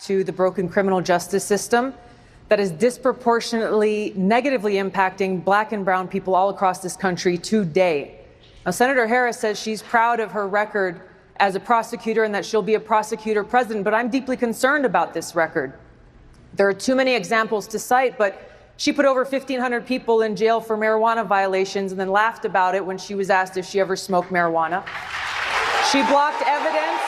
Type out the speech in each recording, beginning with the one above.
to the broken criminal justice system that is disproportionately negatively impacting Black and brown people all across this country today. Now, Senator Harris says she's proud of her record as a prosecutor and that she'll be a prosecutor president, but I'm deeply concerned about this record. There are too many examples to cite, but she put over 1,500 people in jail for marijuana violations and then laughed about it when she was asked if she ever smoked marijuana. She blocked evidence.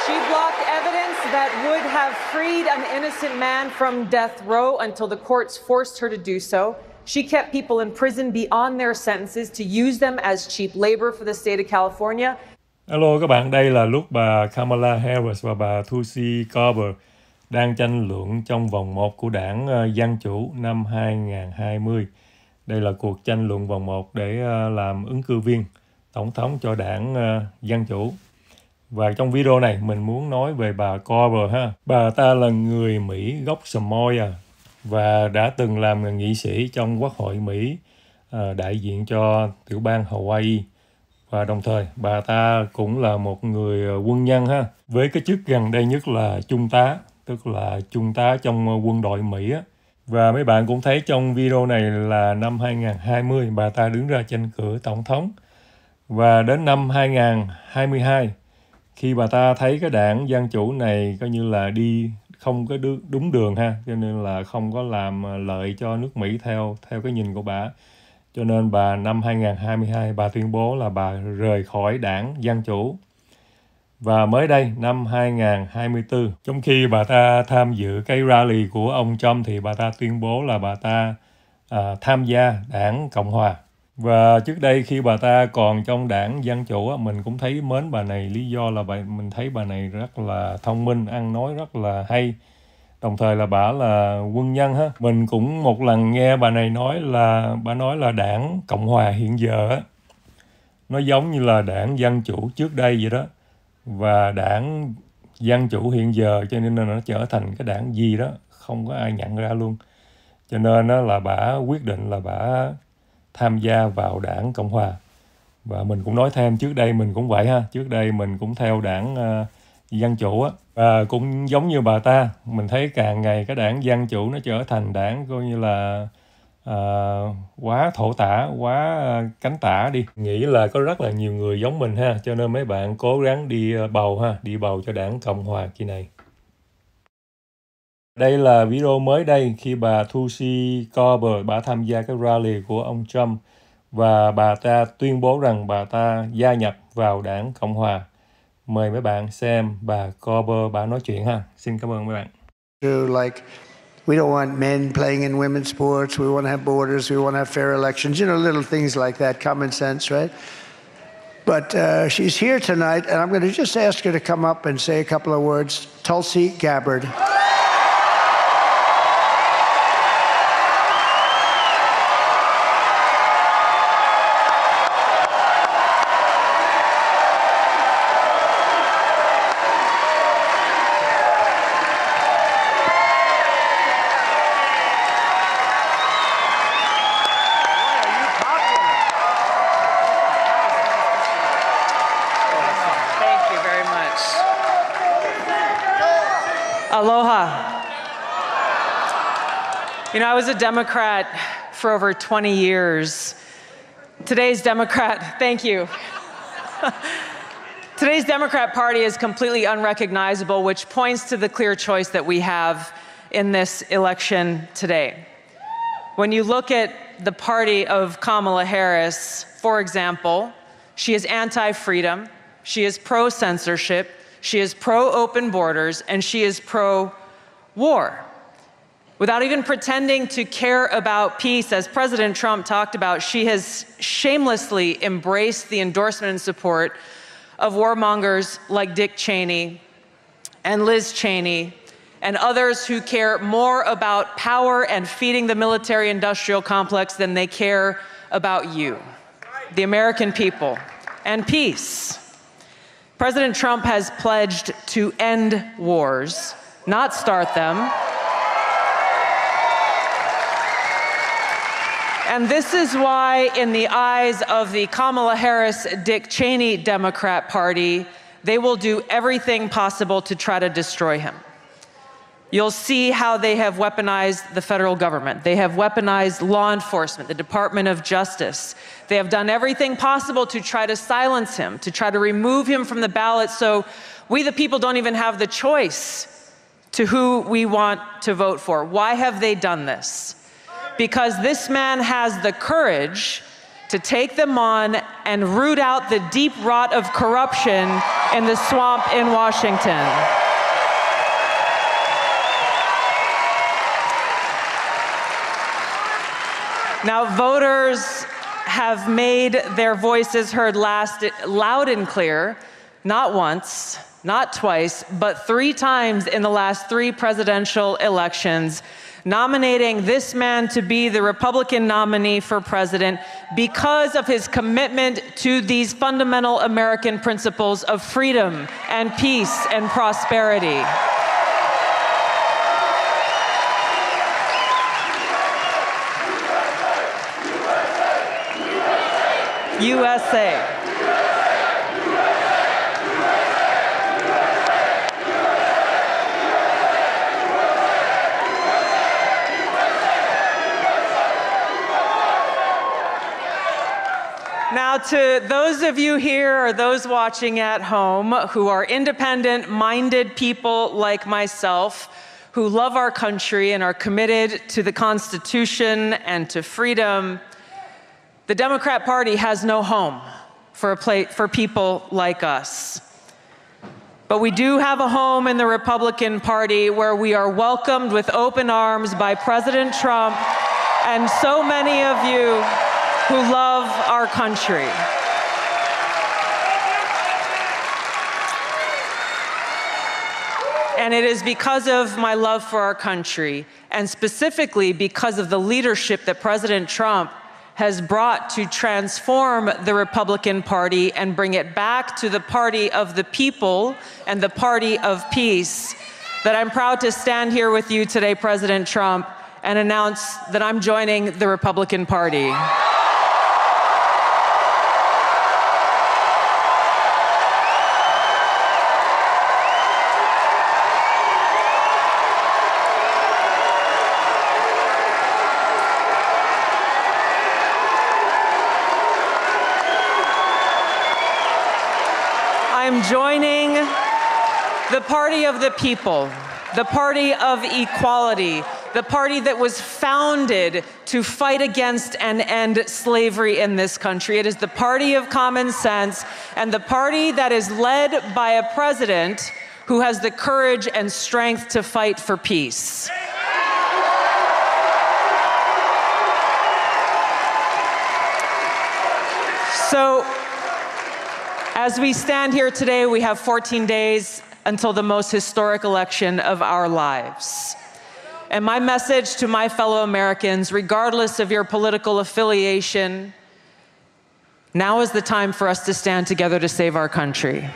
She blocked evidence that would have freed an innocent man from death row until the courts forced her to do so. She kept people in prison beyond their sentences to use them as cheap labor for the state of California. Hello các bạn, đây là lúc bà Kamala Harris và bà Tulsi Gabbard đang tranh luận trong vòng 1 của đảng Dân Chủ năm 2020. Đây là cuộc tranh luận vòng 1 để làm ứng cử viên tổng thống cho đảng Dân Chủ. Và trong video này mình muốn nói về bà Gabbard ha. Bà ta là người Mỹ gốc Samoa và đã từng làm nghị sĩ trong Quốc hội Mỹ, đại diện cho tiểu bang Hawaii. Và đồng thời bà ta cũng là một người quân nhân ha, với cái chức gần đây nhất là trung tá, tức là trung tá trong quân đội Mỹ á. Và mấy bạn cũng thấy trong video này là năm 2020 bà ta đứng ra tranh cử tổng thống. Và đến năm 2022, khi bà ta thấy cái đảng Dân Chủ này coi như là đi không có đúng đường ha, cho nên là không có làm lợi cho nước Mỹ theo cái nhìn của bà. Cho nên bà năm 2022 bà tuyên bố là bà rời khỏi đảng Dân Chủ. Và mới đây năm 2024, trong khi bà ta tham dự cái rally của ông Trump thì bà ta tuyên bố là bà ta tham gia đảng Cộng Hòa. Và trước đây khi bà ta còn trong đảng Dân Chủ mình cũng thấy mến bà này, lý do là mình thấy bà này rất là thông minh, ăn nói rất là hay. Đồng thời là bà là quân nhân ha. Mình cũng một lần nghe bà này nói là đảng Cộng Hòa hiện giờ á, nó giống như là đảng Dân Chủ trước đây vậy đó. Và đảng Dân Chủ hiện giờ cho nên là nó trở thành cái đảng gì đó không có ai nhận ra luôn. Cho nên là bà quyết định là bà tham gia vào đảng Cộng Hòa. Và mình cũng nói thêm trước đây mình cũng vậy ha. Trước đây mình cũng theo đảng Dân Chủ á. Và cũng giống như bà ta, mình thấy càng ngày cái đảng Dân Chủ nó trở thành đảng coi như là quá thổ tả, quá cánh tả đi. Nghĩ là có rất là nhiều người giống mình ha. Cho nên mấy bạn cố gắng đi bầu ha, đi bầu cho đảng Cộng Hòa kỳ này. Đây là video mới đây khi bà Tulsi Gabbard bà tham gia cái rally của ông Trump và bà ta tuyên bố rằng bà ta gia nhập vào đảng Cộng Hòa. Mời mấy bạn xem bà Gabbard bà nói chuyện ha. Xin cảm ơn mấy bạn. Like, we don't want men playing in women's sports. We want to have borders. We want to have fair elections. You know, little things like that, common sense, right? But she's here tonight, and I'm going to just ask her to come up and say a couple of words. Tulsi Gabbard. Aloha. You know, I was a Democrat for over 20 years. Today's Democrat, thank you. Today's Democrat Party is completely unrecognizable, which points to the clear choice that we have in this election today. When you look at the party of Kamala Harris, for example, she is anti-freedom, she is pro-censorship, she is pro-open borders, and she is pro-war. Without even pretending to care about peace, as President Trump talked about, she has shamelessly embraced the endorsement and support of warmongers like Dick Cheney and Liz Cheney and others who care more about power and feeding the military-industrial complex than they care about you, the American people, and peace. President Trump has pledged to end wars, not start them. And this is why, in the eyes of the Kamala Harris-Dick Cheney Democrat Party, they will do everything possible to try to destroy him. you'll see how they have weaponized the federal government. They have weaponized law enforcement, the Department of Justice. They have done everything possible to try to silence him, to try to remove him from the ballot, so we the people don't even have the choice to who we want to vote for. Why have they done this? Because this man has the courage to take them on and root out the deep rot of corruption in the swamp in Washington. Now, voters have made their voices heard loud and clear, not once, not twice, but 3 times in the last 3 presidential elections, nominating this man to be the Republican nominee for president because of his commitment to these fundamental American principles of freedom and peace and prosperity. USA. Now, to those of you here or those watching at home who are independent-minded people like myself, who love our country and are committed to the Constitution and to freedom, the Democrat Party has no home for people like us. But we do have a home in the Republican Party where we are welcomed with open arms by President Trump and so many of you who love our country. And it is because of my love for our country, and specifically because of the leadership that President Trump has brought to transform the Republican Party and bring it back to the party of the people and the party of peace, that I'm proud to stand here with you today, President Trump, and announce that I'm joining the Republican Party. I'm joining the party of the people, the party of equality, the party that was founded to fight against and end slavery in this country. It is the party of common sense and the party that is led by a president who has the courage and strength to fight for peace. So, as we stand here today, we have 14 days until the most historic election of our lives. And my message to my fellow Americans, regardless of your political affiliation, now is the time for us to stand together to save our country.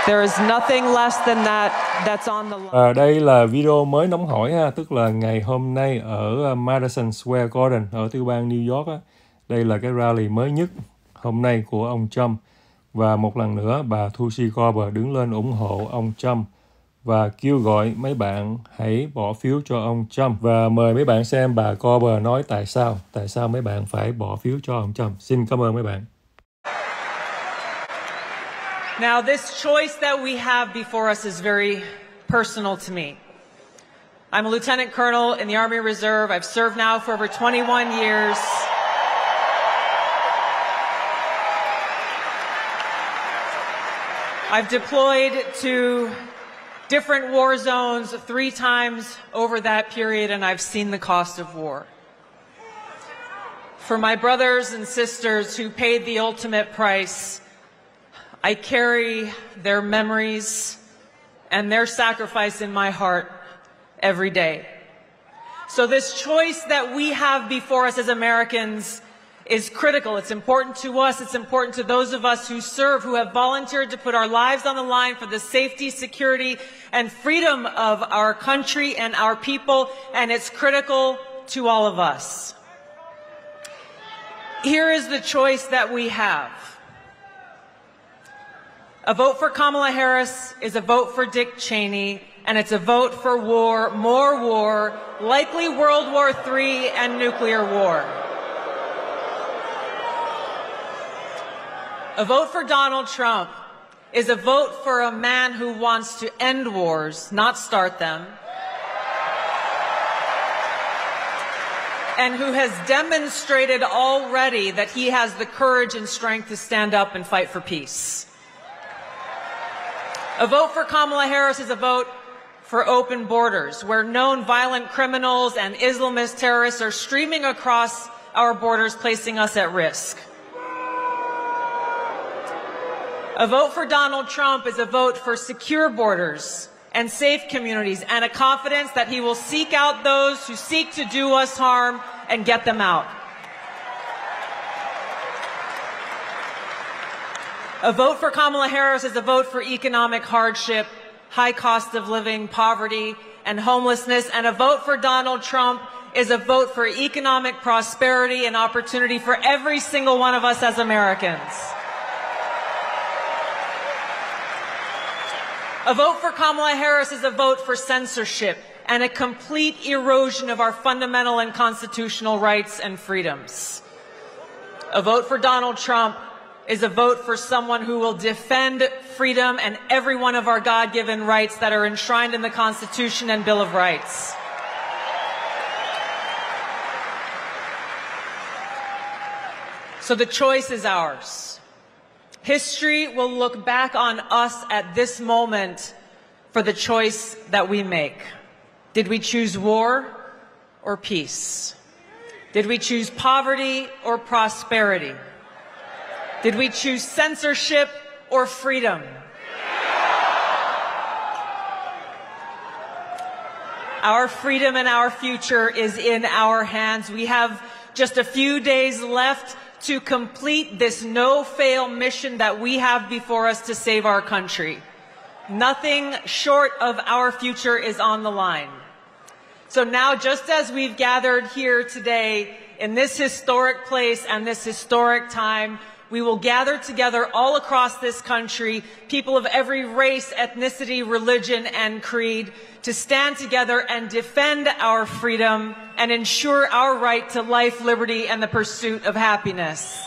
There is nothing less than that that's on the line. Đây là video mới nóng hổi ha, tức là ngày hôm nay ở Madison Square Garden ở tiểu bang New York á. Đây là cái rally mới nhất hôm nay của ông Trump. Và một lần nữa, bà Tulsi Gabbard đứng lên ủng hộ ông Trump và kêu gọi mấy bạn hãy bỏ phiếu cho ông Trump. Và mời mấy bạn xem bà Gabbard nói tại sao mấy bạn phải bỏ phiếu cho ông Trump. Xin cảm ơn mấy bạn. Now, this choice that we have before us is very personal to me. I'm a lieutenant colonel in the Army Reserve. I've served now for over 21 years. I've deployed to different war zones 3 times over that period, and I've seen the cost of war. For my brothers and sisters who paid the ultimate price, I carry their memories and their sacrifice in my heart every day. So this choice that we have before us as Americans is critical. It's important to us. It's important to those of us who serve, who have volunteered to put our lives on the line for the safety, security, and freedom of our country and our people, and it's critical to all of us. Here is the choice that we have. A vote for Kamala Harris is a vote for Dick Cheney, and it's a vote for war, more war, likely World War III and nuclear war. A vote for Donald Trump is a vote for a man who wants to end wars, not start them, and who has demonstrated already that he has the courage and strength to stand up and fight for peace. A vote for Kamala Harris is a vote for open borders, where known violent criminals and Islamist terrorists are streaming across our borders, placing us at risk. A vote for Donald Trump is a vote for secure borders and safe communities, and a confidence that he will seek out those who seek to do us harm and get them out. A vote for Kamala Harris is a vote for economic hardship, high cost of living, poverty, and homelessness, and a vote for Donald Trump is a vote for economic prosperity and opportunity for every single one of us as Americans. A vote for Kamala Harris is a vote for censorship and a complete erosion of our fundamental and constitutional rights and freedoms. A vote for Donald Trump is a vote for someone who will defend freedom and every one of our God-given rights that are enshrined in the Constitution and Bill of Rights. So the choice is ours. History will look back on us at this moment for the choice that we make. Did we choose war or peace? Did we choose poverty or prosperity? Did we choose censorship or freedom? Our freedom and our future is in our hands. We have just a few days left to complete this no-fail mission that we have before us to save our country. Nothing short of our future is on the line. So now, just as we've gathered here today in this historic place and this historic time, we will gather together all across this country, people of every race, ethnicity, religion, and creed, to stand together and defend our freedom and ensure our right to life, liberty, and the pursuit of happiness.